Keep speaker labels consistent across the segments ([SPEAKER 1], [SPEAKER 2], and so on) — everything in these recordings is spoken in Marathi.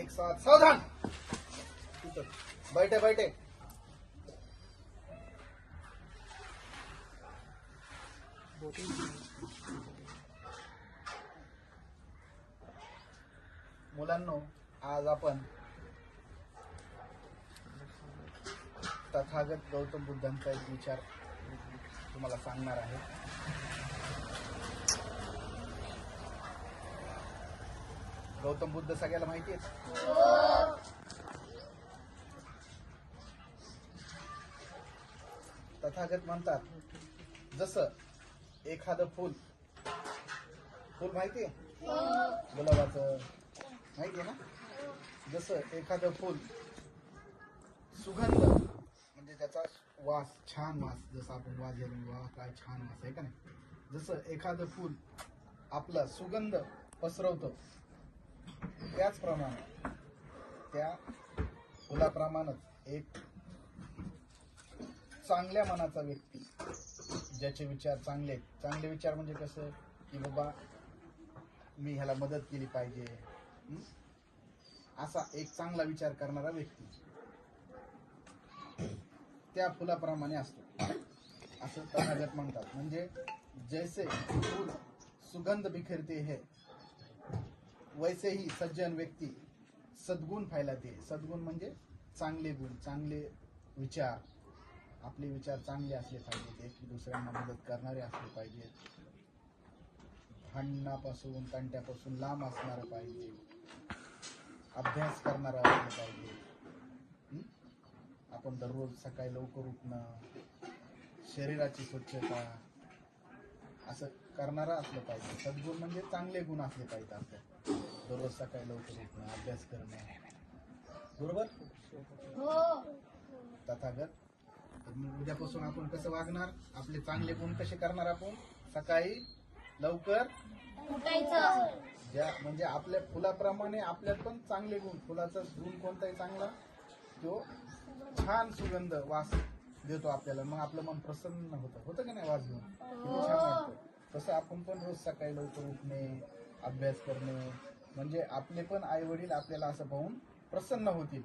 [SPEAKER 1] एक साथ सावधान. बैठे बैठे. मुलांनो, आज आपण तथागत गौतम बुद्धांचा एक विचार तुम्हाला सांगणार आहे. गौतम बुद्ध सगळ्याला माहिती आहे. तथागत म्हणतात, जसं एखादं फूल माहिती आहे, गुलाबाचं माहिती आहे ना. जसं एखादं फूल सुगंध म्हणजे त्याचा वास, छान वास, जसं आपण वास घेतो, वा काय छान वास आहे का नाही. जसं एखादं फूल आपला सुगंध पसरवतं, त्याचप्रमाणे त्या फुलाप्रमाणेच एक चांगल्या मनाचा व्यक्ती, ज्याचे विचार चांगले विचार म्हणजे कसं की बाबा मी ह्याला मदत केली पाहिजे, असा एक चांगला विचार करणारा व्यक्ती त्या फुलाप्रमाणे असतो, असं तथागत म्हणतात. म्हणजे जैसे फूल सुगंध बिखरते है, वैसे ही सज्जन व्यक्ती सद्गुण फैलाते. सद्गुण म्हणजे चांगले गुण, चांगले विचार. आपले विचार चांगले असले पाहिजेत, एक दुसऱ्यांना मदत करणारे असले पाहिजेत, भांडणापासून तंट्यापासून लांब असणारं पाहिजे, अभ्यास करणारा असलं पाहिजे. आपण दररोज सकाळी लवकर उठणं, शरीराची स्वच्छता असं करणारा असलं पाहिजे. सद्गुण म्हणजे चांगले गुण असले पाहिजेत आपल्यात. दररोज सकाळी लवकर उठणं, अभ्यास करणं, बरोबर. तथागत उद्यापासून आपण कसं वागणार, आपले चांगले गुण कसे करणार, आपण सकाळी लवकर उठायचं. ज्या म्हणजे आपल्या फुलाप्रमाणे आपल्यात पण चांगले गुण, फुलाचा गुण कोणताही चांगला, तो छान सुगंध वास देतो आपल्याला, मग आपलं मन प्रसन्न होतं की नाही, वास घेऊन किती छान वाटतं. तसं आपण पण रोज सकाळी लवकर उठणे, अभ्यास करणे, म्हणजे आपले पण आई वडील आपल्याला असं पाहून प्रसन्न होतील,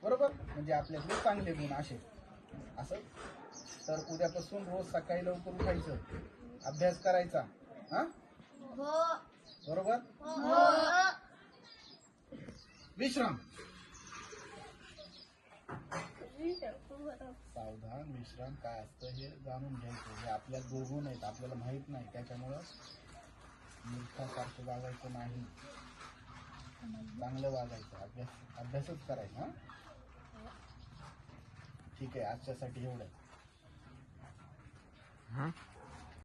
[SPEAKER 1] बरोबर. म्हणजे आपल्यातले चांगले गुण असं. तर उद्यापासून रोज सकाळी लवकर उठायचं, अभ्यास करायचा, हा बरोबर. विश्राम. सावधान. विश्राम काय असतं हे जाणून घ्यायचं. हे आपल्या दोघून आहेत, आपल्याला माहित नाही, त्याच्यामुळं मूर्खासारखं वागायचं नाही, चांगलं वागायचं, अभ्यासच करायचा. ठीक आहे, आजच्यासाठी एवढं.